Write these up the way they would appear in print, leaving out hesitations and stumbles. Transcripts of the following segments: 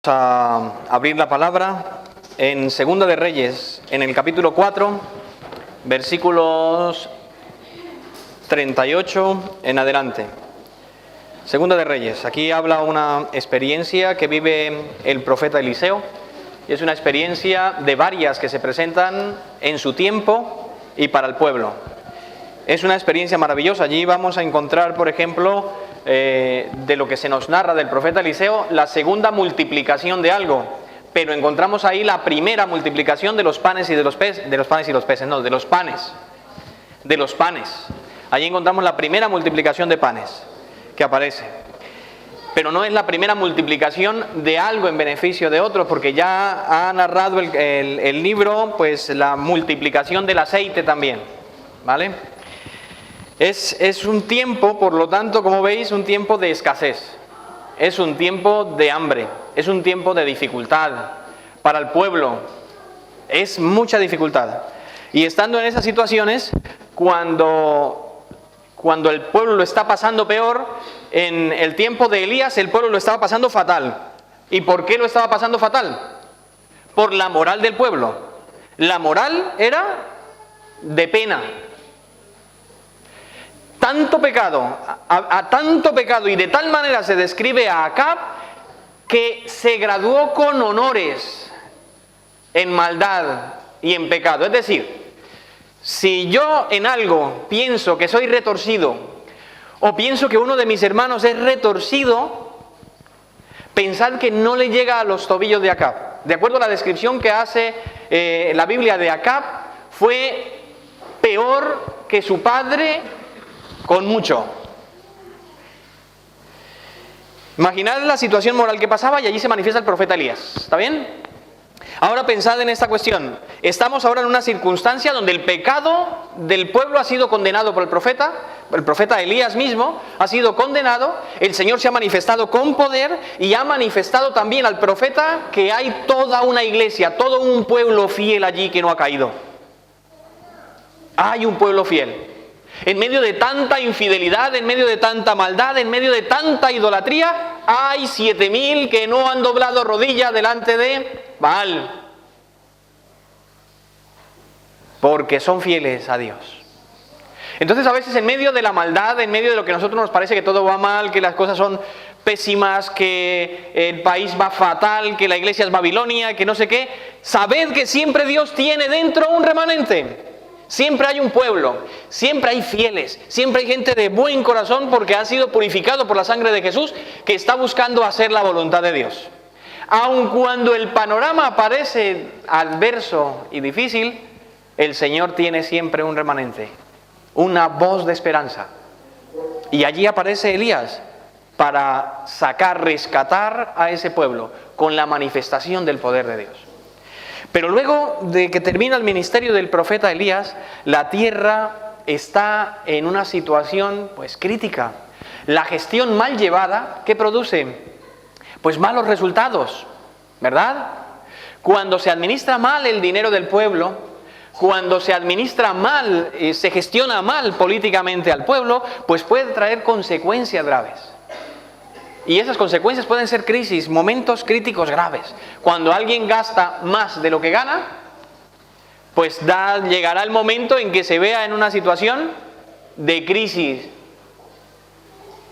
A abrir la palabra en Segunda de Reyes, en el capítulo 4, versículos 38 en adelante. Segunda de Reyes, aquí habla una experiencia que vive el profeta Eliseo, y es una experiencia de varias que se presentan en su tiempo y para el pueblo. Es una experiencia maravillosa. Allí vamos a encontrar, por ejemplo, de lo que se nos narra del profeta Eliseo, la segunda multiplicación de algo, pero encontramos ahí la primera multiplicación de los panes y de los peces, de los panes. Allí encontramos la primera multiplicación de panes que aparece. Pero no es la primera multiplicación de algo en beneficio de otro, porque ya ha narrado el libro, pues la multiplicación del aceite también, ¿vale? Es un tiempo, por lo tanto, como veis, un tiempo de escasez. Es un tiempo de hambre, es un tiempo de dificultad para el pueblo. Es mucha dificultad. Y estando en esas situaciones, cuando el pueblo lo está pasando peor, en el tiempo de Elías el pueblo lo estaba pasando fatal. ¿Y por qué lo estaba pasando fatal? Por la moral del pueblo. La moral era de pena. Tanto pecado, tanto pecado, y de tal manera se describe a Acab que se graduó con honores en maldad y en pecado. Es decir, si yo en algo pienso que soy retorcido, o pienso que uno de mis hermanos es retorcido, pensad que no le llega a los tobillos de Acab. De acuerdo a la descripción que hace la Biblia de Acab, fue peor que su padre con mucho. Imaginad la situación moral que pasaba, y allí se manifiesta el profeta Elías. ¿Está bien? Ahora pensad en esta cuestión. Estamos ahora en una circunstancia donde el pecado del pueblo ha sido condenado por el profeta Elías mismo ha sido condenado. El Señor se ha manifestado con poder y ha manifestado también al profeta que hay toda una iglesia, todo un pueblo fiel allí que no ha caído. Hay un pueblo fiel. En medio de tanta infidelidad, en medio de tanta maldad, en medio de tanta idolatría, hay 7.000 que no han doblado rodilla delante de Baal, porque son fieles a Dios. Entonces, a veces en medio de la maldad, en medio de lo que a nosotros nos parece que todo va mal, que las cosas son pésimas, que el país va fatal, que la iglesia es Babilonia, que no sé qué, sabed que siempre Dios tiene dentro un remanente. Siempre hay un pueblo, siempre hay fieles, siempre hay gente de buen corazón porque ha sido purificado por la sangre de Jesús, que está buscando hacer la voluntad de Dios. Aun cuando el panorama parece adverso y difícil, el Señor tiene siempre un remanente, una voz de esperanza. Y allí aparece Elías para rescatar a ese pueblo con la manifestación del poder de Dios. Pero luego de que termina el ministerio del profeta Elías, la tierra está en una situación pues crítica. La gestión mal llevada, ¿qué produce? Pues malos resultados, ¿verdad? Cuando se administra mal el dinero del pueblo, cuando se administra mal, se gestiona mal políticamente al pueblo, pues puede traer consecuencias graves. Y esas consecuencias pueden ser crisis, momentos críticos graves. Cuando alguien gasta más de lo que gana, pues llegará el momento en que se vea en una situación de crisis,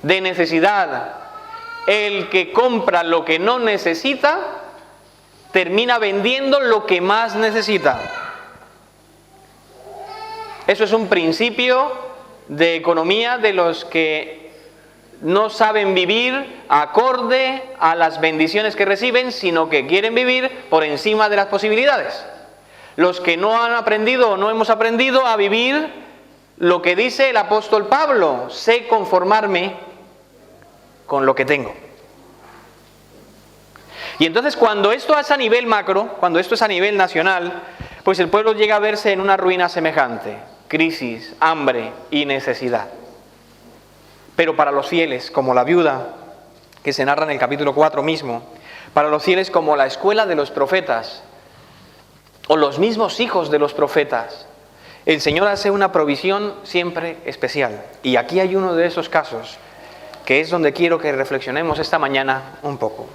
de necesidad. El que compra lo que no necesita, termina vendiendo lo que más necesita. Eso es un principio de economía de los que no saben vivir acorde a las bendiciones que reciben, sino que quieren vivir por encima de las posibilidades. Los que no han aprendido o no hemos aprendido a vivir lo que dice el apóstol Pablo: sé conformarme con lo que tengo. Y entonces, cuando esto es a nivel macro, cuando esto es a nivel nacional, pues el pueblo llega a verse en una ruina semejante: crisis, hambre y necesidad. Pero para los fieles, como la viuda, que se narra en el capítulo 4 mismo, para los fieles como la escuela de los profetas, o los mismos hijos de los profetas, el Señor hace una provisión siempre especial. Y aquí hay uno de esos casos, que es donde quiero que reflexionemos esta mañana un poco.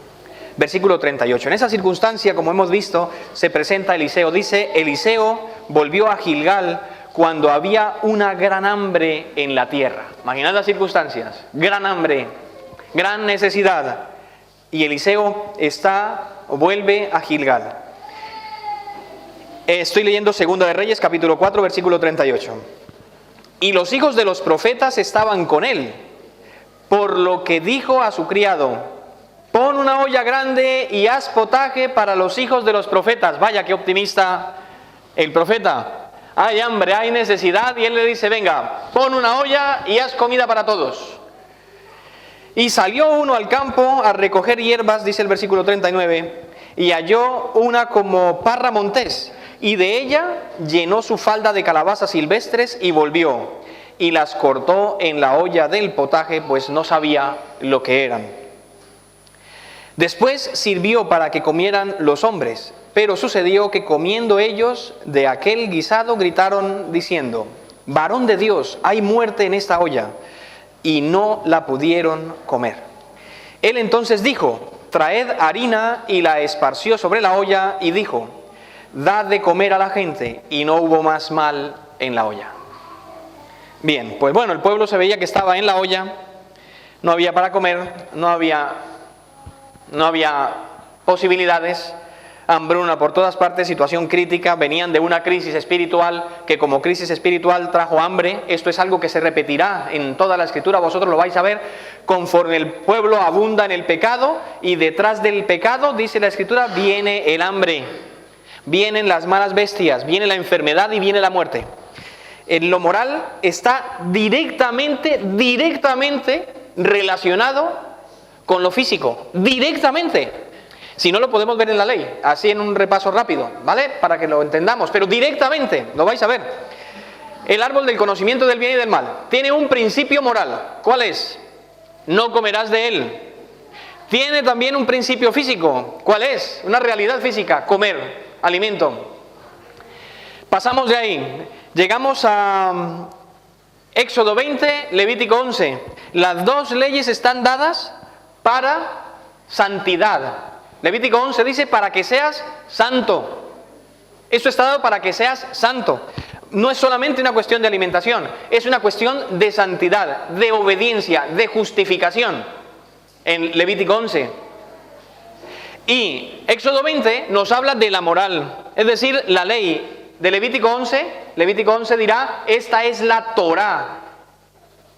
Versículo 38. En esa circunstancia, como hemos visto, se presenta Eliseo. Dice, Eliseo volvió a Gilgal cuando había una gran hambre en la tierra. Imaginad las circunstancias. Gran hambre, gran necesidad. Y Eliseo vuelve a Gilgal. Estoy leyendo 2 de Reyes, capítulo 4, versículo 38. Y los hijos de los profetas estaban con él, por lo que dijo a su criado, pon una olla grande y haz potaje para los hijos de los profetas. Vaya, qué optimista el profeta. Hay hambre, hay necesidad, y él le dice, venga, pon una olla y haz comida para todos. Y salió uno al campo a recoger hierbas, dice el versículo 39, y halló una como parra montés, y de ella llenó su falda de calabazas silvestres y volvió, y las cortó en la olla del potaje, pues no sabía lo que eran. Después sirvió para que comieran los hombres, pero sucedió que comiendo ellos de aquel guisado gritaron diciendo, varón de Dios, hay muerte en esta olla, y no la pudieron comer. Él entonces dijo, traed harina, y la esparció sobre la olla, y dijo, dad de comer a la gente, y no hubo más mal en la olla. Bien, pues bueno, el pueblo se veía que estaba en la olla, no había para comer, no había posibilidades, hambruna por todas partes, situación crítica, venían de una crisis espiritual que como crisis espiritual trajo hambre. Esto es algo que se repetirá en toda la Escritura, vosotros lo vais a ver, conforme el pueblo abunda en el pecado, y detrás del pecado, dice la Escritura, viene el hambre, vienen las malas bestias, viene la enfermedad y viene la muerte. En lo moral está directamente relacionado con lo físico, directamente. Si no, lo podemos ver en la ley, así en un repaso rápido, ¿vale? Para que lo entendamos, pero directamente, lo vais a ver. El árbol del conocimiento del bien y del mal tiene un principio moral. ¿Cuál es? No comerás de él. Tiene también un principio físico. ¿Cuál es? Una realidad física, comer, alimento. Pasamos de ahí, llegamos a Éxodo 20, Levítico 11. Las dos leyes están dadas para santidad. Levítico 11 dice, para que seas santo. Esto está dado para que seas santo. No es solamente una cuestión de alimentación, es una cuestión de santidad, de obediencia, de justificación. En Levítico 11. Y Éxodo 20 nos habla de la moral, es decir, la ley de Levítico 11. Levítico 11 dirá, esta es la Torá,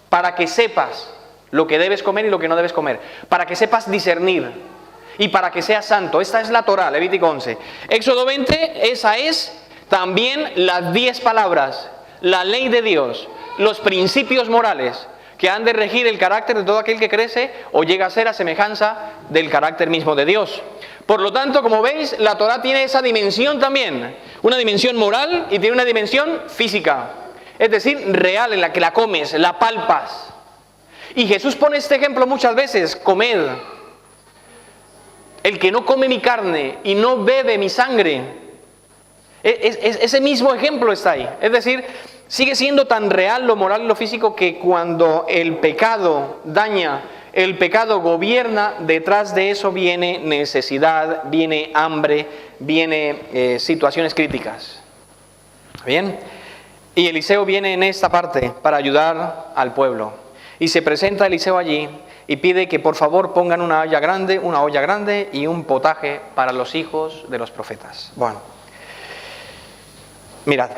para que sepas lo que debes comer y lo que no debes comer, para que sepas discernir. Y para que seas santo, esta es la Torá, Levítico 11. Éxodo 20, esa es también las 10 palabras, la ley de Dios, los principios morales que han de regir el carácter de todo aquel que crece o llega a ser a semejanza del carácter mismo de Dios. Por lo tanto, como veis, la Torá tiene esa dimensión también, una dimensión moral y tiene una dimensión física, es decir, real, en la que la comes, la palpas. Y Jesús pone este ejemplo muchas veces, comed. El que no come mi carne y no bebe mi sangre, ese mismo ejemplo está ahí. Es decir, sigue siendo tan real lo moral y lo físico que cuando el pecado daña, el pecado gobierna, detrás de eso viene necesidad, viene hambre, viene situaciones críticas. ¿Bien? Y Eliseo viene en esta parte para ayudar al pueblo. Y se presenta Eliseo allí y pide que por favor pongan una olla grande y un potaje para los hijos de los profetas. Bueno, mirad,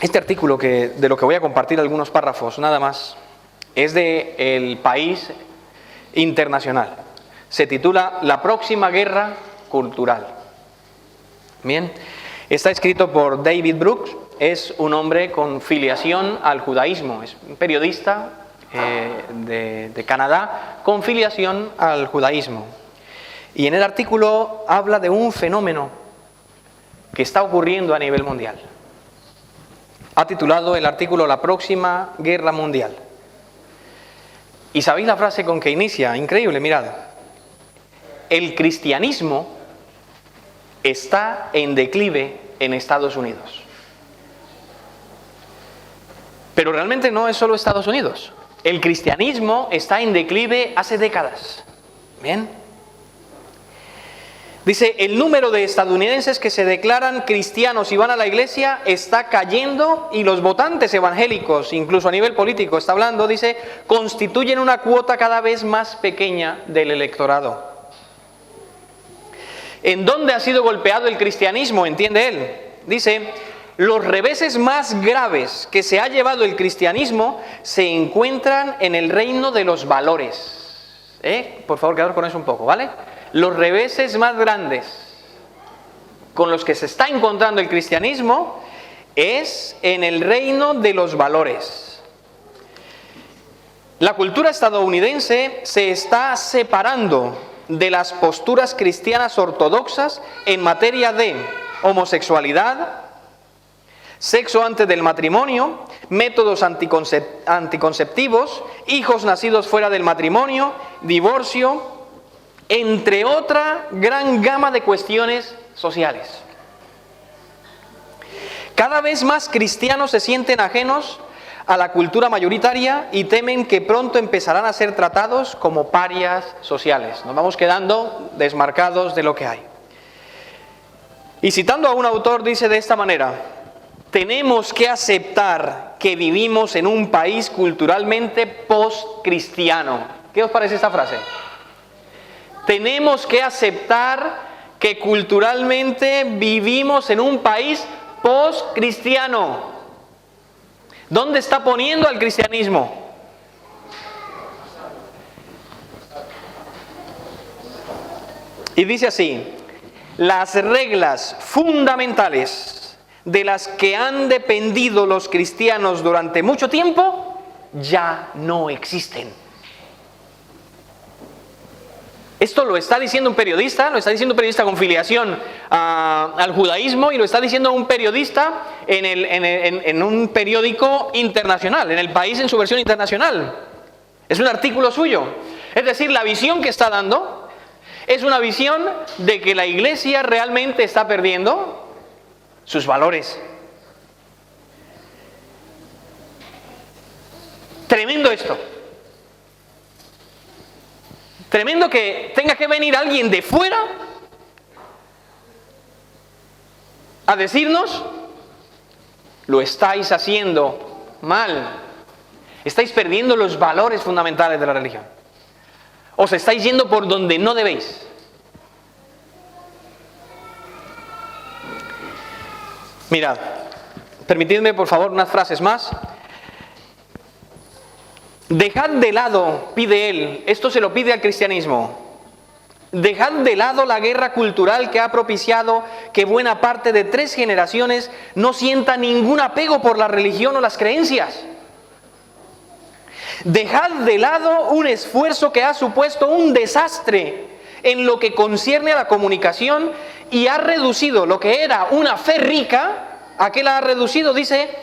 este artículo de lo que voy a compartir algunos párrafos nada más, es de El País Internacional. Se titula La próxima guerra cultural. Bien, está escrito por David Brooks, es un hombre con filiación al judaísmo, es un periodista de Canadá con filiación al judaísmo. Y en el artículo habla de un fenómeno que está ocurriendo a nivel mundial. Ha titulado el artículo La próxima guerra mundial. ¿Y sabéis la frase con que inicia? Increíble, mirad. El cristianismo está en declive en Estados Unidos. Pero realmente no es solo Estados Unidos. El cristianismo está en declive hace décadas. ¿Bien? Dice, el número de estadounidenses que se declaran cristianos y van a la iglesia está cayendo, y los votantes evangélicos, incluso a nivel político está hablando, dice, constituyen una cuota cada vez más pequeña del electorado. ¿En dónde ha sido golpeado el cristianismo? Entiende él. Dice, los reveses más graves que se ha llevado el cristianismo se encuentran en el reino de los valores. Por favor, quedaros con eso un poco, ¿vale? Los reveses más grandes con los que se está encontrando el cristianismo es en el reino de los valores. La cultura estadounidense se está separando de las posturas cristianas ortodoxas en materia de homosexualidad, sexo antes del matrimonio, métodos anticonceptivos, hijos nacidos fuera del matrimonio, divorcio, entre otra gran gama de cuestiones sociales. Cada vez más cristianos se sienten ajenos a la cultura mayoritaria y temen que pronto empezarán a ser tratados como parias sociales. Nos vamos quedando desmarcados de lo que hay. Y citando a un autor dice de esta manera: tenemos que aceptar que vivimos en un país culturalmente post-cristiano. ¿Qué os parece esta frase? Tenemos que aceptar que culturalmente vivimos en un país post-cristiano. ¿Dónde está poniendo al cristianismo? Y dice así: las reglas fundamentales de las que han dependido los cristianos durante mucho tiempo ya no existen. Esto lo está diciendo un periodista, lo está diciendo un periodista con filiación al judaísmo, y lo está diciendo un periodista en un periódico internacional, en El País en su versión internacional. Es un artículo suyo. Es decir, la visión que está dando es una visión de que la iglesia realmente está perdiendo sus valores. Tremendo esto. Tremendo que tenga que venir alguien de fuera a decirnos: lo estáis haciendo mal, estáis perdiendo los valores fundamentales de la religión, os estáis yendo por donde no debéis. Mirad, permitidme por favor unas frases más. Dejad de lado, pide él, esto se lo pide al cristianismo, dejad de lado la guerra cultural que ha propiciado que buena parte de 3 generaciones no sienta ningún apego por la religión o las creencias. Dejad de lado un esfuerzo que ha supuesto un desastre en lo que concierne a la comunicación y ha reducido lo que era una fe rica, ¿a qué la ha reducido? Dice,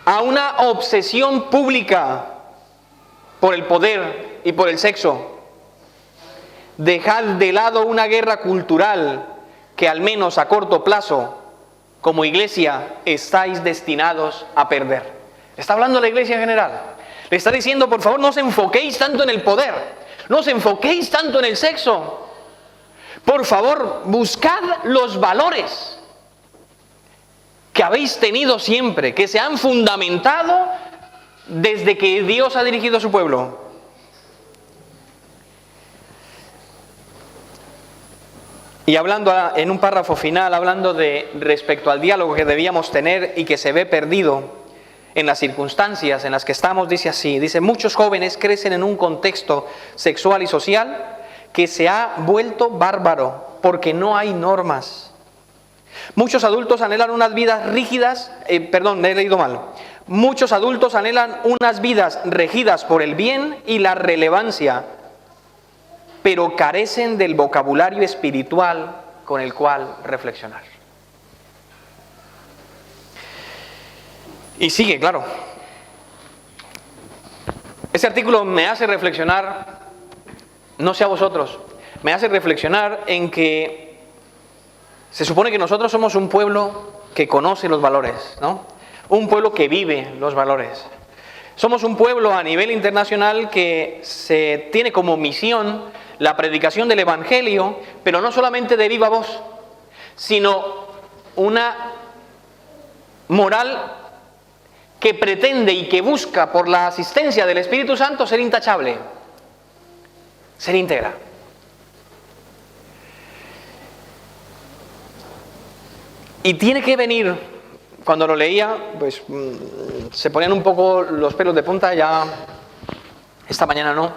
a una obsesión pública por el poder y por el sexo. Dejad de lado una guerra cultural que al menos a corto plazo, como iglesia, estáis destinados a perder. Está hablando la iglesia en general. Le está diciendo, por favor, no os enfoquéis tanto en el poder, no os enfoquéis tanto en el sexo. Por favor, buscad los valores que habéis tenido siempre, que se han fundamentado desde que Dios ha dirigido a su pueblo. Y hablando en un párrafo final, hablando de respecto al diálogo que debíamos tener y que se ve perdido en las circunstancias en las que estamos, dice así, dice, muchos jóvenes crecen en un contexto sexual y social que se ha vuelto bárbaro porque no hay normas. Muchos adultos anhelan unas vidas rígidas, he leído mal. Muchos adultos anhelan unas vidas regidas por el bien y la relevancia, pero carecen del vocabulario espiritual con el cual reflexionar. Y sigue, claro. Este artículo me hace reflexionar, no sé a vosotros, me hace reflexionar en que se supone que nosotros somos un pueblo que conoce los valores, ¿no? Un pueblo que vive los valores. Somos un pueblo a nivel internacional que se tiene como misión la predicación del Evangelio, pero no solamente de viva voz, sino una moral que pretende y que busca por la asistencia del Espíritu Santo ser intachable, ser íntegra. Y tiene que venir, cuando lo leía, pues se ponían un poco los pelos de punta, ya esta mañana no,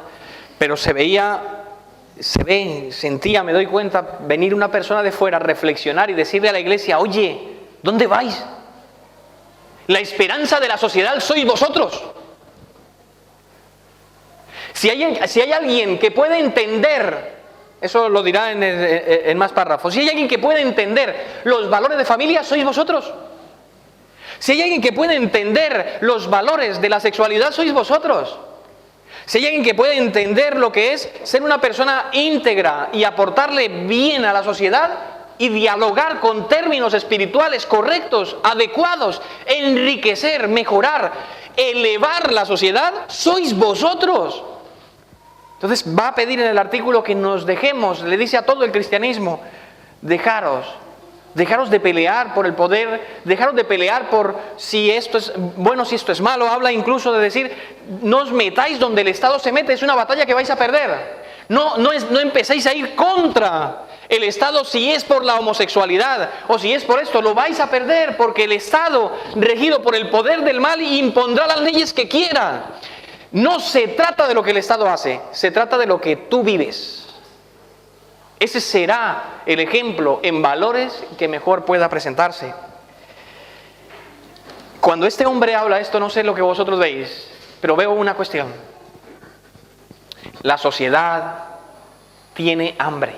pero sentía, me doy cuenta, venir una persona de fuera, reflexionar y decirle a la iglesia: oye, ¿dónde vais? La esperanza de la sociedad sois vosotros. Si hay alguien que puede entender, eso lo dirá en más párrafos, si hay alguien que puede entender los valores de familia, sois vosotros. Si hay alguien que puede entender los valores de la sexualidad, sois vosotros. Si hay alguien que puede entender lo que es ser una persona íntegra y aportarle bien a la sociedad y dialogar con términos espirituales correctos, adecuados, enriquecer, mejorar, elevar la sociedad, sois vosotros. Entonces va a pedir en el artículo que nos dejemos, le dice a todo el cristianismo: dejaros de pelear por el poder, dejaros de pelear por si esto es bueno, si esto es malo. Habla incluso de decir: no os metáis donde el Estado se mete, es una batalla que vais a perder. No empecéis a ir contra el Estado si es por la homosexualidad o si es por esto, lo vais a perder, porque el Estado, regido por el poder del mal, impondrá las leyes que quiera. No se trata de lo que el Estado hace, se trata de lo que tú vives. Ese será el ejemplo en valores que mejor pueda presentarse. Cuando este hombre habla esto, no sé lo que vosotros veis, pero veo una cuestión. La sociedad tiene hambre.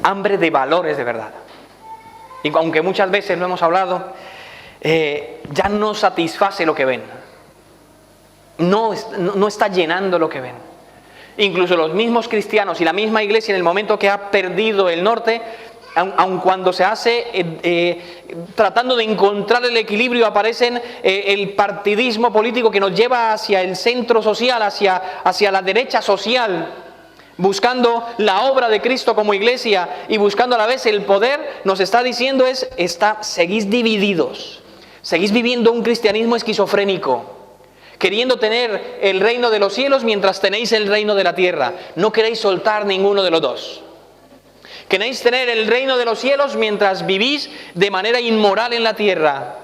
Hambre de valores de verdad. Y aunque muchas veces lo hemos hablado, ya no satisface lo que ven. No está llenando lo que ven. Incluso los mismos cristianos y la misma iglesia, en el momento que ha perdido el norte, aun cuando se hace tratando de encontrar el equilibrio, aparecen el partidismo político que nos lleva hacia el centro social, hacia la derecha social, buscando la obra de Cristo como iglesia y buscando a la vez el poder. Nos está diciendo seguís divididos, seguís viviendo un cristianismo esquizofrénico, queriendo tener el reino de los cielos mientras tenéis el reino de la tierra. No queréis soltar ninguno de los dos. Queréis tener el reino de los cielos mientras vivís de manera inmoral en la tierra,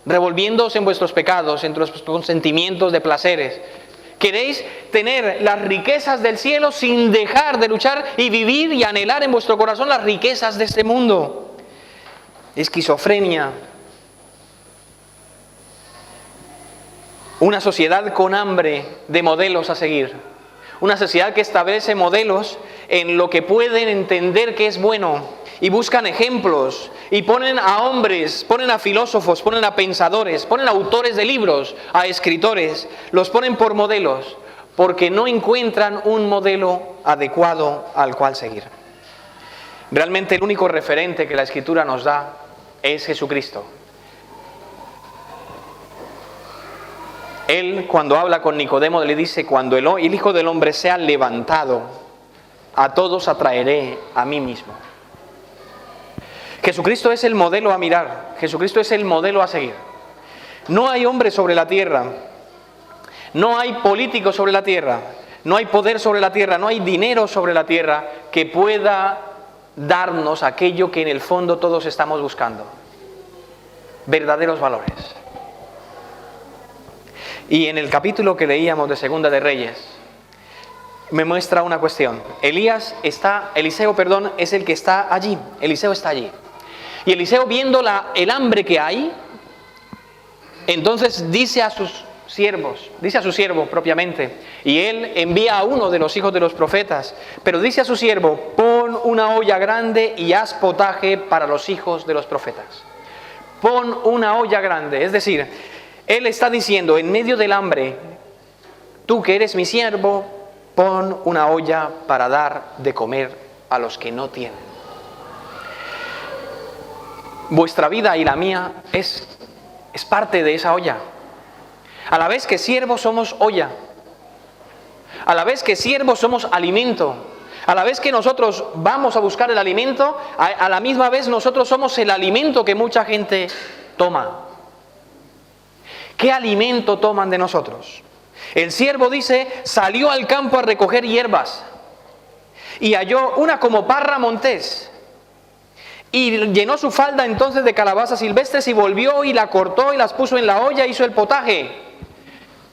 revolviéndoos en vuestros pecados, en vuestros consentimientos de placeres. Queréis tener las riquezas del cielo sin dejar de luchar y vivir y anhelar en vuestro corazón las riquezas de este mundo. Esquizofrenia. Una sociedad con hambre de modelos a seguir. Una sociedad que establece modelos en lo que pueden entender que es bueno y buscan ejemplos y ponen a hombres, ponen a filósofos, ponen a pensadores, ponen a autores de libros, a escritores, los ponen por modelos porque no encuentran un modelo adecuado al cual seguir. Realmente el único referente que la Escritura nos da es Jesucristo. Él, cuando habla con Nicodemo, le dice: cuando el Hijo del Hombre sea levantado, a todos atraeré a mí mismo. Jesucristo es el modelo a mirar, Jesucristo es el modelo a seguir. No hay hombre sobre la tierra, no hay político sobre la tierra, no hay poder sobre la tierra, no hay dinero sobre la tierra que pueda darnos aquello que en el fondo todos estamos buscando: verdaderos valores. Y en el capítulo que leíamos de Segunda de Reyes, me muestra una cuestión. Eliseo es el que está allí. Eliseo está allí. Y Eliseo, viendo el hambre que hay, entonces dice a su siervo propiamente, y él envía a uno de los hijos de los profetas, pero dice a su siervo: pon una olla grande y haz potaje para los hijos de los profetas. Pon una olla grande, es decir, él está diciendo, en medio del hambre, tú que eres mi siervo, pon una olla para dar de comer a los que no tienen. Vuestra vida y la mía es es parte de esa olla. A la vez que siervos somos olla. A la vez que siervos somos alimento. A la vez que nosotros vamos a buscar el alimento, a la misma vez nosotros somos el alimento que mucha gente toma. ¿Qué alimento toman de nosotros? El siervo dice, salió al campo a recoger hierbas y halló una como parra montés. Y llenó su falda entonces de calabazas silvestres y volvió y la cortó y las puso en la olla, hizo el potaje.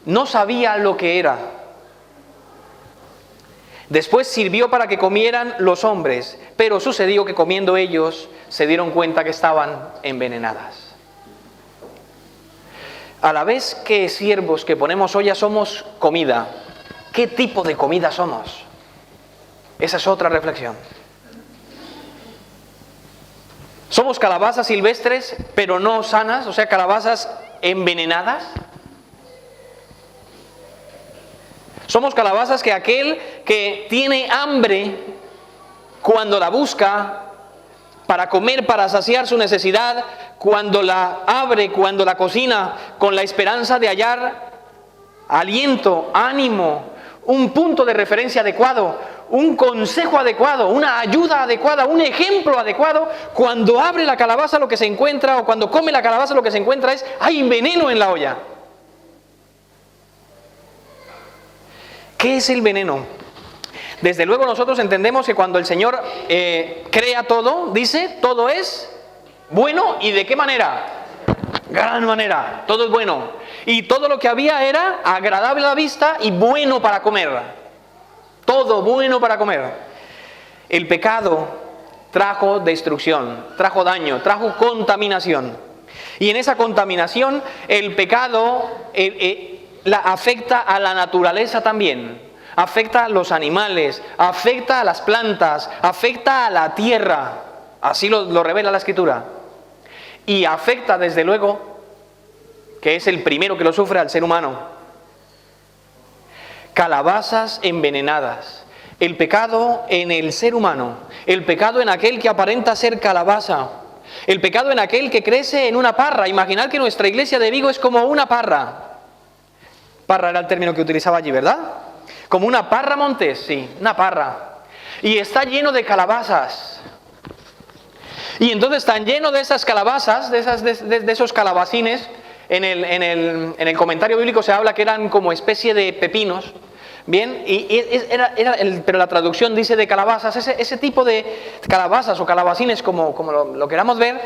No sabía lo que era. Después sirvió para que comieran los hombres, pero sucedió que comiendo ellos se dieron cuenta que estaban envenenadas. A la vez que siervos que ponemos olla somos comida, ¿qué tipo de comida somos? Esa es otra reflexión. ¿Somos calabazas silvestres pero no sanas? O sea, calabazas envenenadas. Somos calabazas que aquel que tiene hambre, cuando la busca para comer, para saciar su necesidad, cuando la abre, cuando la cocina, con la esperanza de hallar aliento, ánimo, un punto de referencia adecuado, un consejo adecuado, una ayuda adecuada, un ejemplo adecuado, cuando abre la calabaza lo que se encuentra, o cuando come la calabaza lo que se encuentra es, hay veneno en la olla. ¿Qué es el veneno? Desde luego nosotros entendemos que cuando el Señor crea todo, dice, todo es bueno. ¿Y de qué manera? Gran manera, todo es bueno. Y todo lo que había era agradable a la vista y bueno para comer. Todo bueno para comer. El pecado trajo destrucción, trajo daño, trajo contaminación. Y en esa contaminación el pecado afecta a la naturaleza también, afecta a los animales, afecta a las plantas, afecta a la tierra, así lo revela la Escritura, y afecta desde luego, que es el primero que lo sufre, al ser humano. Calabazas envenenadas, el pecado en el ser humano, el pecado en aquel que aparenta ser calabaza, el pecado en aquel que crece en una parra. Imaginad que nuestra iglesia de Vigo es como una parra. Parra era el término que utilizaba allí, ¿verdad? Como una parra montés, sí, una parra. Y está lleno de calabazas. Y entonces tan lleno de esas calabazas, de esos calabacines, en el comentario bíblico se habla que eran como especie de pepinos. Bien, pero la traducción dice de calabazas, ese tipo de calabazas o calabacines, como lo queramos ver,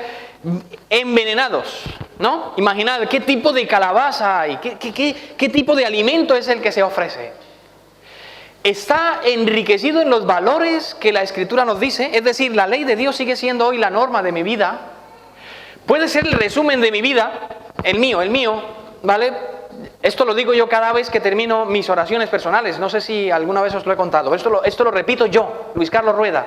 envenenados, ¿no? Imaginad qué tipo de calabaza hay, qué tipo de alimento es el que se ofrece. Está enriquecido en los valores que la Escritura nos dice, es decir, la ley de Dios sigue siendo hoy la norma de mi vida, puede ser el resumen de mi vida, el mío, ¿vale? Esto lo digo yo cada vez que termino mis oraciones personales. No sé si alguna vez os lo he contado. Esto lo repito yo, Luis Carlos Rueda.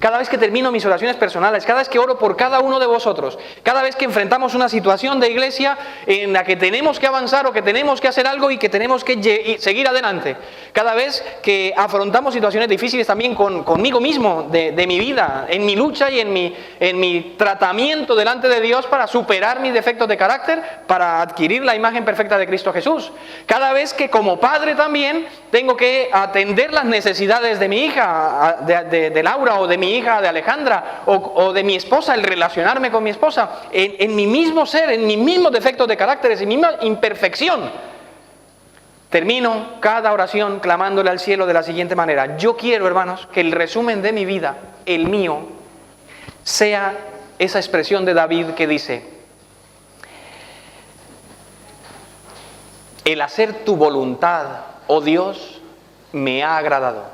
Cada vez que termino mis oraciones personales, cada vez que oro por cada uno de vosotros, cada vez que enfrentamos una situación de iglesia en la que tenemos que avanzar o que tenemos que hacer algo y que tenemos que seguir adelante, cada vez que afrontamos situaciones difíciles también conmigo mismo, de mi vida, en mi lucha y en mi tratamiento delante de Dios para superar mis defectos de carácter, para adquirir la imagen perfecta de Cristo Jesús, cada vez que como padre también tengo que atender las necesidades de mi hija, de Laura, o de mi hija, de Alejandra, o de mi esposa, el relacionarme con mi esposa, en mi mismo ser, en mis mismos defectos de carácter, en mi misma imperfección, termino cada oración clamándole al cielo de la siguiente manera: yo quiero, hermanos, que el resumen de mi vida, el mío, sea esa expresión de David que dice: el hacer tu voluntad, oh Dios, me ha agradado,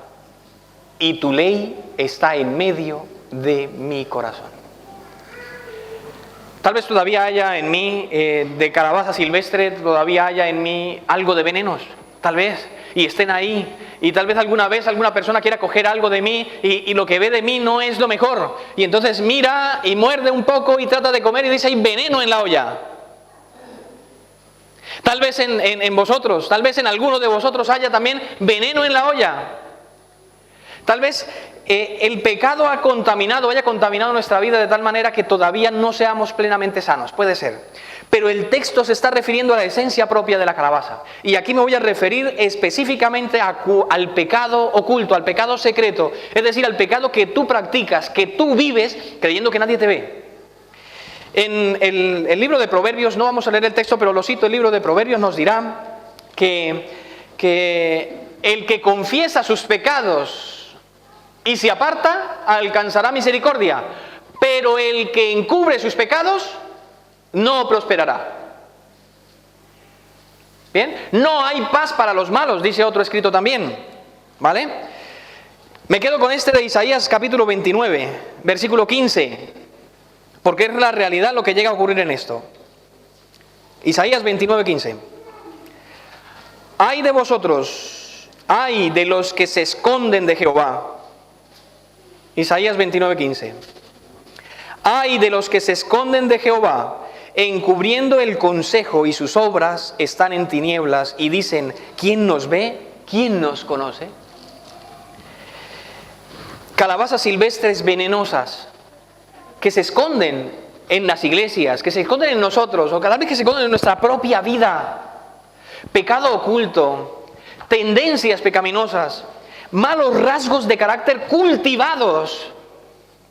y tu ley está en medio de mi corazón. Tal vez todavía haya en mí, de calabaza silvestre, todavía haya en mí algo de venenos, tal vez, y estén ahí, y tal vez alguna vez alguna persona quiera coger algo de mí, y lo que ve de mí no es lo mejor, y entonces mira y muerde un poco y trata de comer y dice: hay veneno en la olla. Tal vez en vosotros, tal vez en alguno de vosotros haya también veneno en la olla. Tal vez el pecado haya contaminado nuestra vida de tal manera que todavía no seamos plenamente sanos, puede ser. Pero el texto se está refiriendo a la esencia propia de la calabaza. Y aquí me voy a referir específicamente al pecado oculto, al pecado secreto, es decir, al pecado que tú practicas, que tú vives creyendo que nadie te ve. En el libro de Proverbios, no vamos a leer el texto, pero lo cito, el libro de Proverbios nos dirá que el que confiesa sus pecados y se aparta, alcanzará misericordia, pero el que encubre sus pecados no prosperará. Bien, no hay paz para los malos, dice otro escrito también, ¿vale? Me quedo con este de Isaías capítulo 29, versículo 15, porque es la realidad lo que llega a ocurrir en esto. Isaías 29, 15. Ay de vosotros, ay de los que se esconden de Jehová. Isaías 29, 15. Ay de los que se esconden de Jehová, encubriendo el consejo, y sus obras están en tinieblas, y dicen, ¿quién nos ve? ¿Quién nos conoce? Calabazas silvestres venenosas que se esconden en las iglesias, que se esconden en nosotros, o cada vez que se esconden en nuestra propia vida. Pecado oculto, tendencias pecaminosas, malos rasgos de carácter cultivados.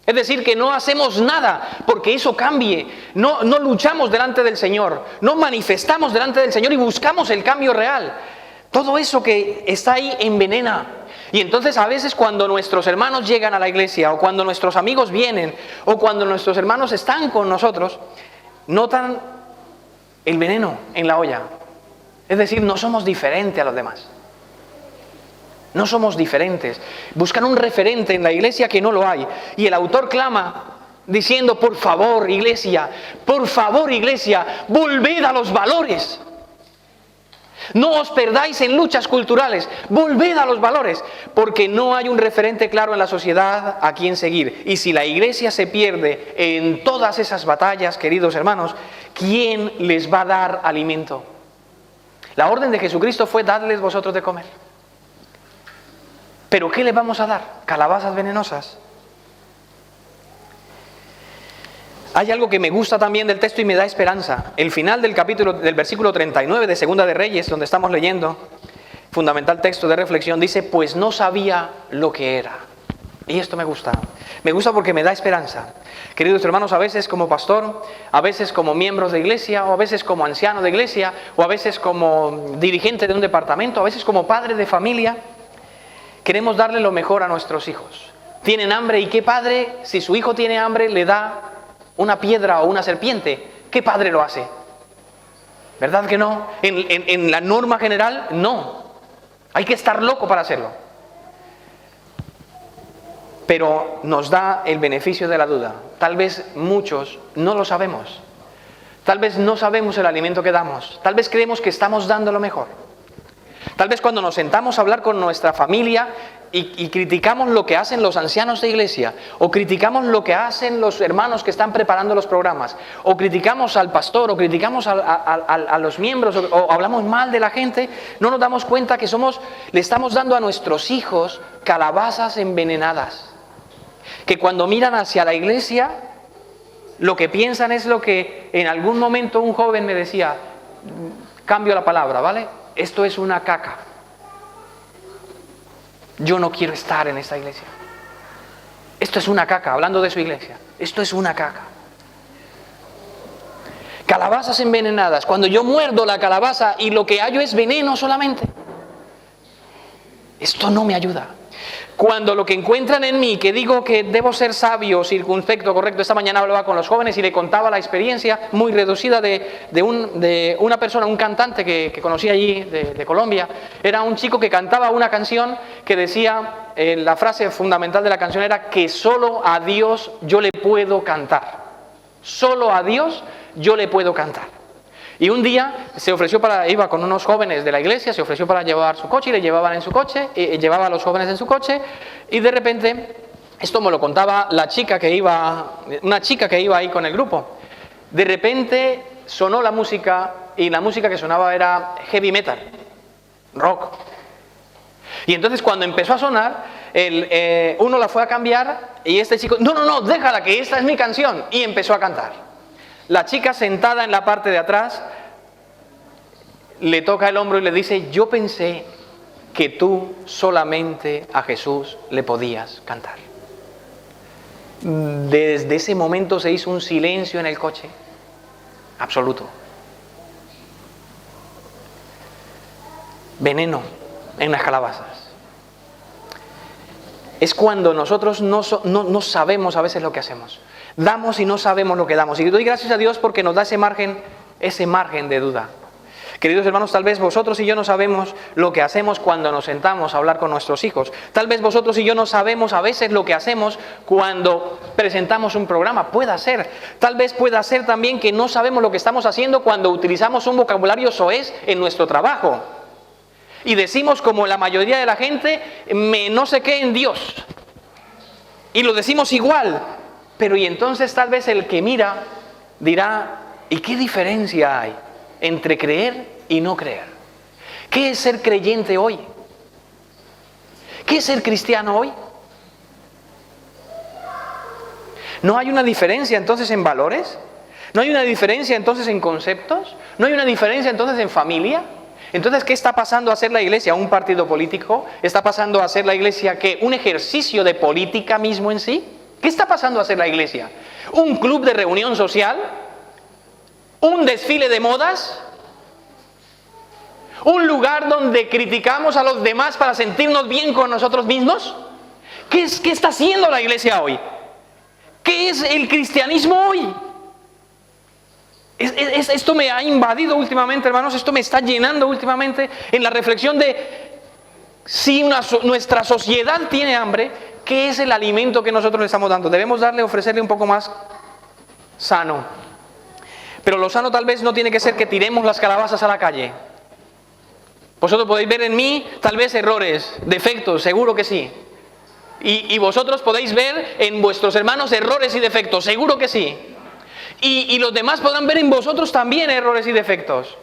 Es decir, que no hacemos nada porque eso cambie. No luchamos delante del Señor, no manifestamos delante del Señor y buscamos el cambio real. Todo eso que está ahí envenena. Y entonces a veces cuando nuestros hermanos llegan a la iglesia, o cuando nuestros amigos vienen, o cuando nuestros hermanos están con nosotros, notan el veneno en la olla. Es decir, no somos diferentes a los demás. No somos diferentes. Buscan un referente en la iglesia que no lo hay. Y el autor clama diciendo, por favor, iglesia, volved a los valores. No os perdáis en luchas culturales, volved a los valores, porque no hay un referente claro en la sociedad a quien seguir. Y si la iglesia se pierde en todas esas batallas, queridos hermanos, ¿quién les va a dar alimento? La orden de Jesucristo fue, dadles vosotros de comer. ¿Pero qué les vamos a dar? Calabazas venenosas. Hay algo que me gusta también del texto y me da esperanza. El final del versículo 39 de Segunda de Reyes, donde estamos leyendo, fundamental texto de reflexión, dice, pues no sabía lo que era. Y esto me gusta. Me gusta porque me da esperanza. Queridos hermanos, a veces como pastor, a veces como miembros de iglesia, o a veces como anciano de iglesia, o a veces como dirigente de un departamento, a veces como padre de familia, queremos darle lo mejor a nuestros hijos. Tienen hambre, y ¿qué padre, si su hijo tiene hambre, le da una piedra o una serpiente? ¿Qué padre lo hace? ¿Verdad que no? En la norma general, no. Hay que estar loco para hacerlo. Pero nos da el beneficio de la duda. Tal vez muchos no lo sabemos. Tal vez no sabemos el alimento que damos. Tal vez creemos que estamos dando lo mejor. Tal vez cuando nos sentamos a hablar con nuestra familia y criticamos lo que hacen los ancianos de iglesia, o criticamos lo que hacen los hermanos que están preparando los programas, o criticamos al pastor, o criticamos a los miembros, o hablamos mal de la gente, no nos damos cuenta que le estamos dando a nuestros hijos calabazas envenenadas. Que cuando miran hacia la iglesia, lo que piensan es lo que en algún momento un joven me decía, cambio la palabra, ¿vale? Esto es una caca. Yo no quiero estar en esta iglesia. Esto es una caca, hablando de su iglesia. Esto es una caca. Calabazas envenenadas. Cuando yo muerdo la calabaza y lo que hallo es veneno solamente, esto no me ayuda. Cuando lo que encuentran en mí, que digo que debo ser sabio, circunspecto, correcto. Esta mañana hablaba con los jóvenes y le contaba la experiencia muy reducida de una persona, un cantante que conocí allí de Colombia. Era un chico que cantaba una canción que decía, la frase fundamental de la canción era que solo a Dios yo le puedo cantar. Solo a Dios yo le puedo cantar. Y un día iba con unos jóvenes de la iglesia, se ofreció para llevar su coche y le llevaban en su coche, llevaba a los jóvenes en su coche, y de repente, esto me lo contaba una chica que iba ahí con el grupo. De repente sonó la música, y la música que sonaba era heavy metal, rock. Y entonces cuando empezó a sonar, uno la fue a cambiar y este chico, no, déjala, que esta es mi canción. Y empezó a cantar. La chica sentada en la parte de atrás le toca el hombro y le dice, yo pensé que tú solamente a Jesús le podías cantar. Desde ese momento se hizo un silencio en el coche, absoluto. Veneno en las calabazas. Es cuando nosotros no sabemos a veces lo que hacemos. Damos y no sabemos lo que damos. Y doy gracias a Dios porque nos da ese margen de duda. Queridos hermanos, tal vez vosotros y yo no sabemos lo que hacemos cuando nos sentamos a hablar con nuestros hijos. Tal vez vosotros y yo no sabemos a veces lo que hacemos cuando presentamos un programa. Puede ser. Tal vez pueda ser también que no sabemos lo que estamos haciendo cuando utilizamos un vocabulario soez en nuestro trabajo. Y decimos como la mayoría de la gente, no sé qué en Dios. Y lo decimos igual. Pero y entonces tal vez el que mira dirá, ¿y qué diferencia hay entre creer y no creer? ¿Qué es ser creyente hoy? ¿Qué es ser cristiano hoy? ¿No hay una diferencia entonces en valores? ¿No hay una diferencia entonces en conceptos? ¿No hay una diferencia entonces en familia? Entonces, ¿qué está pasando a ser la iglesia? ¿Un partido político? ¿Está pasando a ser la iglesia qué? ¿Un ejercicio de política mismo en sí? ¿Qué está pasando a ser la iglesia? ¿Un club de reunión social? ¿Un desfile de modas? ¿Un lugar donde criticamos a los demás para sentirnos bien con nosotros mismos? ¿Qué está haciendo la iglesia hoy? ¿Qué es el cristianismo hoy? Esto me ha invadido últimamente, hermanos, esto me está llenando últimamente en la reflexión de si nuestra sociedad tiene hambre, ¿qué es el alimento que nosotros le estamos dando? Debemos ofrecerle un poco más sano. Pero lo sano tal vez no tiene que ser que tiremos las calabazas a la calle. Vosotros podéis ver en mí tal vez errores, defectos, seguro que sí. Y vosotros podéis ver en vuestros hermanos errores y defectos, seguro que sí. Y los demás podrán ver en vosotros también errores y defectos.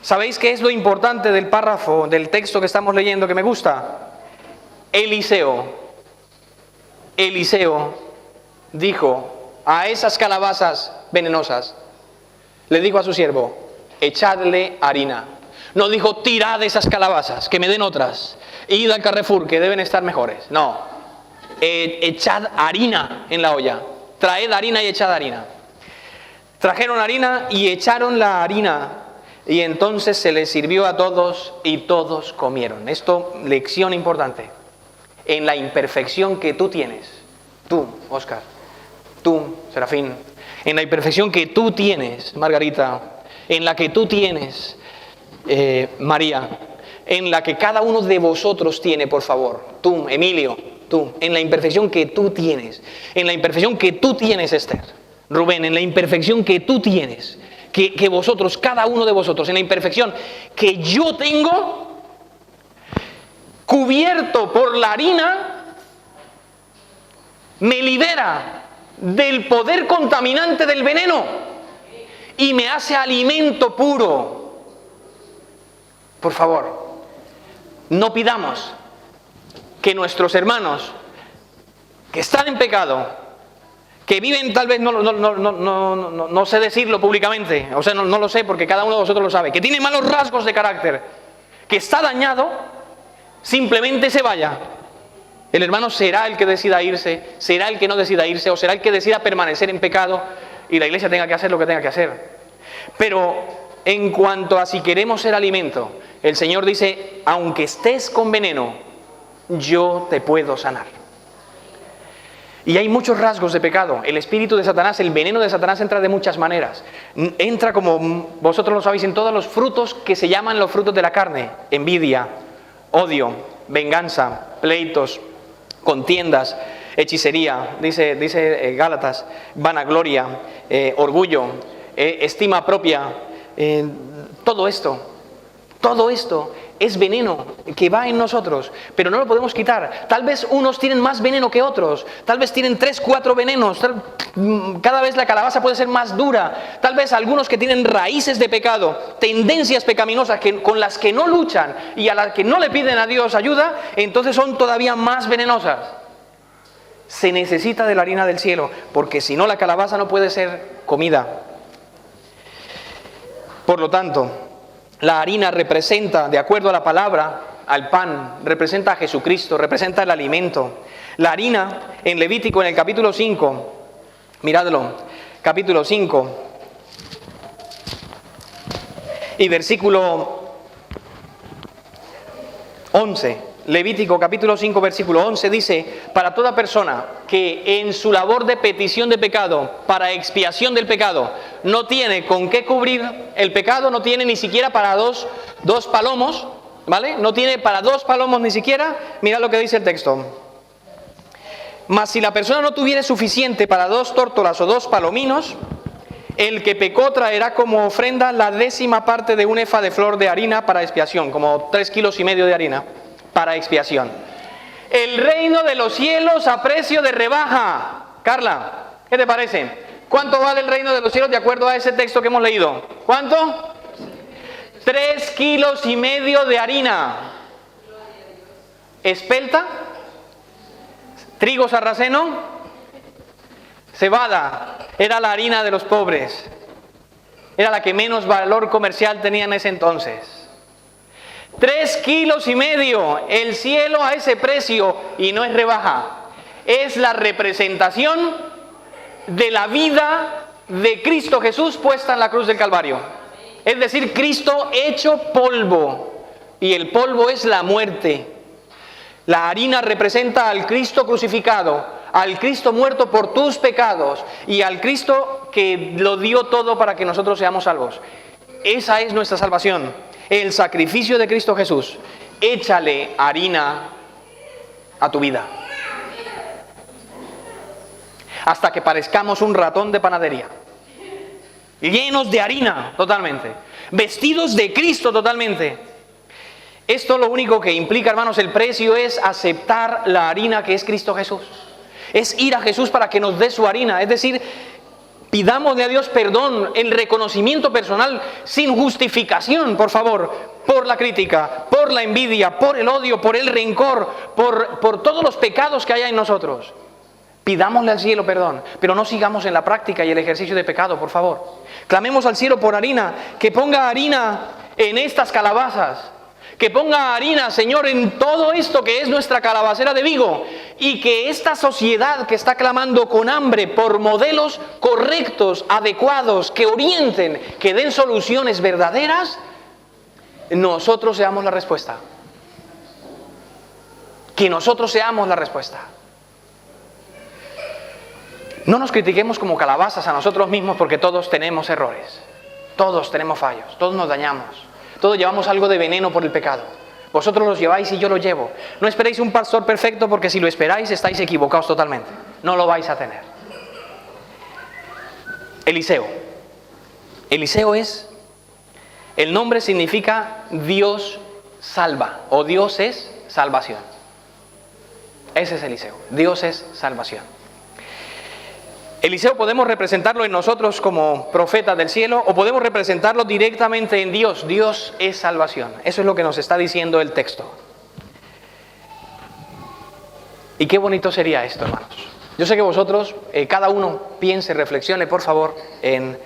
¿Sabéis qué es lo importante del párrafo, del texto que estamos leyendo que me gusta? Eliseo dijo a esas calabazas venenosas, le dijo a su siervo, echadle harina. No dijo, tirad esas calabazas, que me den otras. Id al Carrefour, que deben estar mejores. No, echad harina en la olla. Traed harina y echad harina. Trajeron harina y echaron la harina. Y entonces se les sirvió a todos y todos comieron. Esto, lección importante. En la imperfección que tú tienes, tú, Óscar, tú, Serafín, en la imperfección que tú tienes, Margarita, en la que tú tienes, María, en la que cada uno de vosotros tiene, por favor, tú, Emilio, tú, en la imperfección que tú tienes, en la imperfección que tú tienes, Esther, Rubén, en la imperfección que tú tienes, que vosotros, cada uno de vosotros, en la imperfección que yo tengo, cubierto por la harina, me libera del poder contaminante del veneno y me hace alimento puro. Por favor, no pidamos que nuestros hermanos que están en pecado, que viven tal vez, no sé decirlo públicamente, o sea, no lo sé porque cada uno de vosotros lo sabe, que tiene malos rasgos de carácter, que está dañado, simplemente se vaya. El hermano será el que decida irse, será el que no decida irse, o será el que decida permanecer en pecado y la iglesia tenga que hacer lo que tenga que hacer. Pero en cuanto a si queremos ser alimento, el Señor dice, aunque estés con veneno, yo te puedo sanar. Y hay muchos rasgos de pecado. El espíritu de Satanás, el veneno de Satanás entra de muchas maneras. Entra, como vosotros lo sabéis, en todos los frutos que se llaman los frutos de la carne. Envidia, odio, venganza, pleitos, contiendas, hechicería, dice Gálatas, vanagloria, orgullo, estima propia. Todo esto es veneno que va en nosotros, pero no lo podemos quitar. Tal vez unos tienen más veneno que otros, tal vez tienen 3, 4 venenos, cada vez la calabaza puede ser más dura, tal vez algunos que tienen raíces de pecado, tendencias pecaminosas con las que no luchan y a las que no le piden a Dios ayuda, entonces son todavía más venenosas. Se necesita de la harina del cielo, porque si no la calabaza no puede ser comida. Por lo tanto, la harina representa, de acuerdo a la palabra, al pan, representa a Jesucristo, representa el alimento. La harina, en Levítico, en el capítulo 5, miradlo, capítulo 5, y versículo 11, Levítico capítulo 5, versículo 11, dice: para toda persona que en su labor de petición de pecado, para expiación del pecado, no tiene con qué cubrir el pecado, no tiene ni siquiera para dos palomos, ¿vale? No tiene para 2 palomos ni siquiera, mira lo que dice el texto. Mas si la persona no tuviere suficiente para 2 tórtolas o 2 palominos, el que pecó traerá como ofrenda la 10ª parte de un efa de flor de harina para expiación, como 3,5 kilos de harina para expiación. El reino de los cielos a precio de rebaja. Carla, ¿qué te parece? ¿Cuánto vale el reino de los cielos de acuerdo a ese texto que hemos leído? ¿Cuánto? 3,5 kilos de harina. Espelta, trigo sarraceno, cebada. Era la harina de los pobres. Era la que menos valor comercial tenía en ese entonces. 3,5 kilos, el cielo a ese precio, y no es rebaja, es la representación de la vida de Cristo Jesús puesta en la cruz del Calvario. Es decir, Cristo hecho polvo, y el polvo es la muerte. La harina representa al Cristo crucificado, al Cristo muerto por tus pecados, y al Cristo que lo dio todo para que nosotros seamos salvos. Esa es nuestra salvación. El sacrificio de Cristo Jesús. Échale harina a tu vida, hasta que parezcamos un ratón de panadería, llenos de harina totalmente, vestidos de Cristo totalmente. Esto lo único que implica, hermanos, el precio es aceptar la harina que es Cristo Jesús. Es ir a Jesús para que nos dé su harina, es decir, pidámosle a Dios perdón, el reconocimiento personal, sin justificación, por favor, por la crítica, por la envidia, por el odio, por el rencor, por todos los pecados que haya en nosotros. Pidámosle al cielo perdón, pero no sigamos en la práctica y el ejercicio de pecado, por favor. Clamemos al cielo por harina, que ponga harina en estas calabazas, que ponga harina, Señor, en todo esto que es nuestra calabacera de Vigo, y que esta sociedad que está clamando con hambre por modelos correctos, adecuados, que orienten, que den soluciones verdaderas, nosotros seamos la respuesta. Que nosotros seamos la respuesta. No nos critiquemos como calabazas a nosotros mismos, porque todos tenemos errores, todos tenemos fallos, todos nos dañamos. Todos llevamos algo de veneno por el pecado. Vosotros los lleváis y yo lo llevo. No esperéis un pastor perfecto, porque si lo esperáis estáis equivocados totalmente. No lo vais a tener. Eliseo. Eliseo es, el nombre significa Dios salva, o Dios es salvación. Ese es Eliseo. Dios es salvación. Eliseo podemos representarlo en nosotros como profeta del cielo, o podemos representarlo directamente en Dios. Dios es salvación. Eso es lo que nos está diciendo el texto. Y qué bonito sería esto, hermanos. Yo sé que vosotros, cada uno piense, reflexione, por favor, en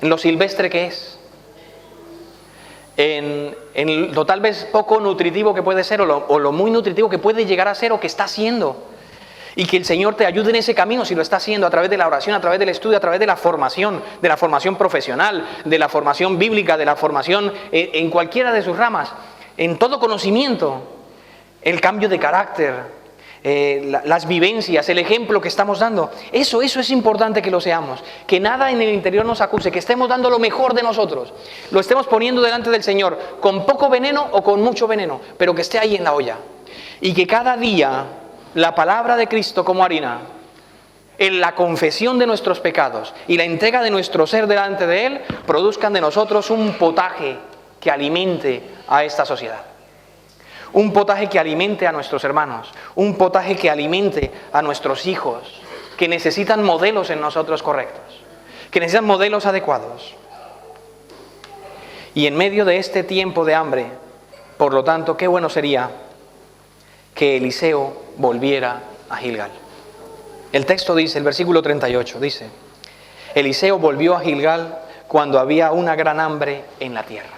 lo silvestre que es, en lo tal vez poco nutritivo que puede ser, o lo muy nutritivo que puede llegar a ser, o que está siendo. Y que el Señor te ayude en ese camino si lo está haciendo, a través de la oración, a través del estudio, a través de la formación profesional, de la formación bíblica, de la formación en cualquiera de sus ramas, en todo conocimiento, el cambio de carácter, las vivencias, el ejemplo que estamos dando. Eso es importante que lo seamos, que nada en el interior nos acuse, que estemos dando lo mejor de nosotros, lo estemos poniendo delante del Señor, con poco veneno o con mucho veneno, pero que esté ahí en la olla. Y que cada día la palabra de Cristo como harina, en la confesión de nuestros pecados y la entrega de nuestro ser delante de Él, produzcan de nosotros un potaje que alimente a esta sociedad. un potaje que alimente a nuestros hermanos, un potaje que alimente a nuestros hijos, que necesitan modelos en nosotros correctos, que necesitan modelos adecuados. Y en medio de este tiempo de hambre, por lo tanto, qué bueno sería que Eliseo volviera a Gilgal. El texto dice, el versículo 38, dice: Eliseo volvió a Gilgal cuando había una gran hambre en la tierra.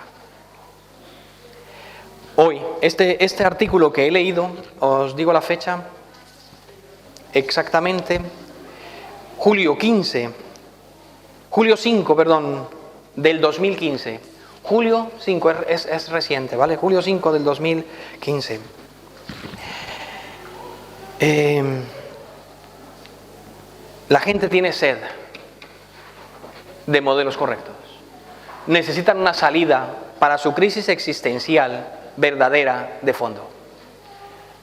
Hoy, este artículo que he leído, os digo la fecha exactamente, julio 5, del 2015. Julio 5 es reciente, ¿vale? Julio 5 del 2015. La gente tiene sed de modelos correctos. Necesitan una salida para su crisis existencial verdadera de fondo.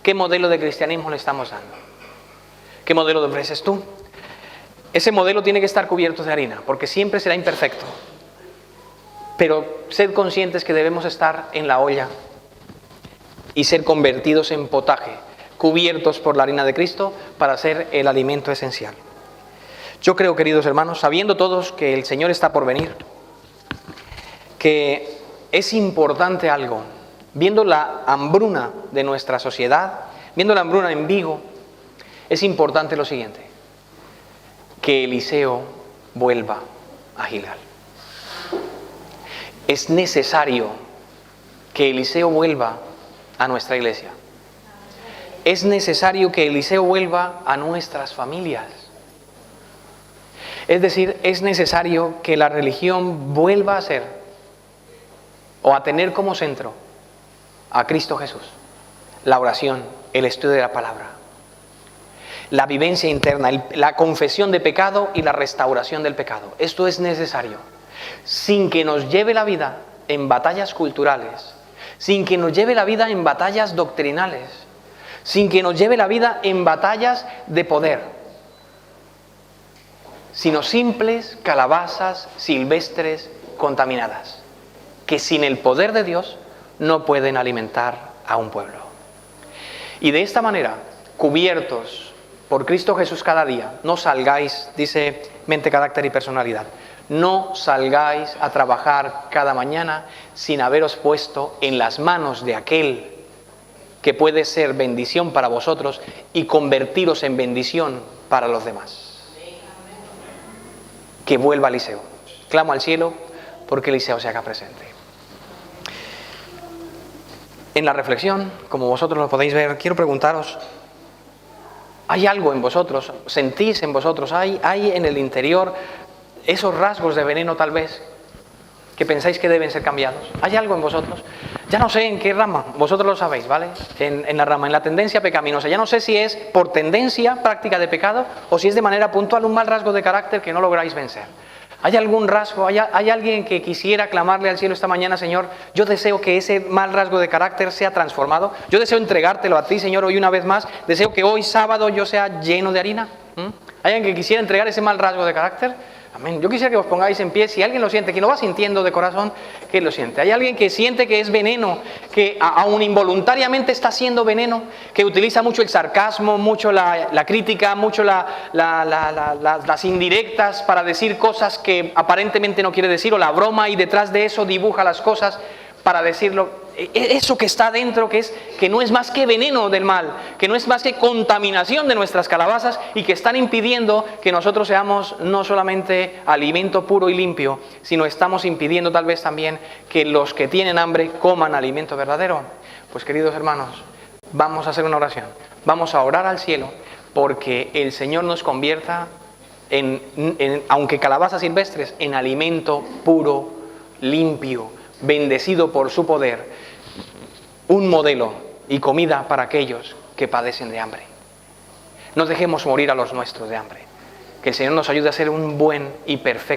¿Qué modelo de cristianismo le estamos dando? ¿Qué modelo te ofreces tú? Ese modelo tiene que estar cubierto de harina, porque siempre será imperfecto. Pero sed conscientes que debemos estar en la olla y ser convertidos en potaje, cubiertos por la harina de Cristo para ser el alimento esencial. Yo creo, queridos hermanos, sabiendo todos que el Señor está por venir, que es importante algo, viendo la hambruna de nuestra sociedad, viendo la hambruna en Vigo, es importante lo siguiente: que Eliseo vuelva a Gilgal. Es necesario que Eliseo vuelva a nuestra iglesia. Es necesario que Eliseo vuelva a nuestras familias. Es decir, es necesario que la religión vuelva a ser o a tener como centro a Cristo Jesús, la oración, el estudio de la palabra, la vivencia interna, la confesión de pecado y la restauración del pecado. Esto es necesario, sin que nos lleve la vida en batallas culturales, sin que nos lleve la vida en batallas doctrinales, sin que nos lleve la vida en batallas de poder, sino simples calabazas silvestres contaminadas, que sin el poder de Dios no pueden alimentar a un pueblo. Y de esta manera, cubiertos por Cristo Jesús cada día, no salgáis, dice Mente, Carácter y Personalidad, no salgáis a trabajar cada mañana sin haberos puesto en las manos de aquel que puede ser bendición para vosotros y convertiros en bendición para los demás. Que vuelva Eliseo. Clamo al cielo porque Eliseo se haga presente. En la reflexión, como vosotros lo podéis ver, quiero preguntaros: ¿hay algo en vosotros? ¿Sentís en vosotros? ¿Hay en el interior esos rasgos de veneno tal vez que pensáis que deben ser cambiados? ¿Hay algo en vosotros? Ya no sé en qué rama, vosotros lo sabéis, ¿vale? En la rama, en la tendencia pecaminosa. Ya no sé si es por tendencia, práctica de pecado, o si es de manera puntual un mal rasgo de carácter que no lográis vencer. ¿Hay algún rasgo? ¿Hay alguien que quisiera clamarle al cielo esta mañana: Señor, yo deseo que ese mal rasgo de carácter sea transformado? Yo deseo entregártelo a ti, Señor, hoy una vez más. Deseo que hoy sábado yo sea lleno de harina. ¿Hay alguien que quisiera entregar ese mal rasgo de carácter? Amén. Yo quisiera que os pongáis en pie. Si alguien lo siente, que lo va sintiendo de corazón, que lo siente. Hay alguien que siente que es veneno, que aún involuntariamente está siendo veneno, que utiliza mucho el sarcasmo, mucho la crítica, mucho las indirectas para decir cosas que aparentemente no quiere decir, o la broma, y detrás de eso dibuja las cosas para decirlo. Eso que está dentro, que no es más que veneno del mal, que no es más que contaminación de nuestras calabazas, y que están impidiendo que nosotros seamos no solamente alimento puro y limpio, sino estamos impidiendo tal vez también que los que tienen hambre coman alimento verdadero. Pues, queridos hermanos, vamos a hacer una oración, vamos a orar al cielo porque el Señor nos convierta aunque calabazas silvestres, en alimento puro, limpio, bendecido por su poder, un modelo y comida para aquellos que padecen de hambre. No dejemos morir a los nuestros de hambre. Que el Señor nos ayude a ser un buen y perfecto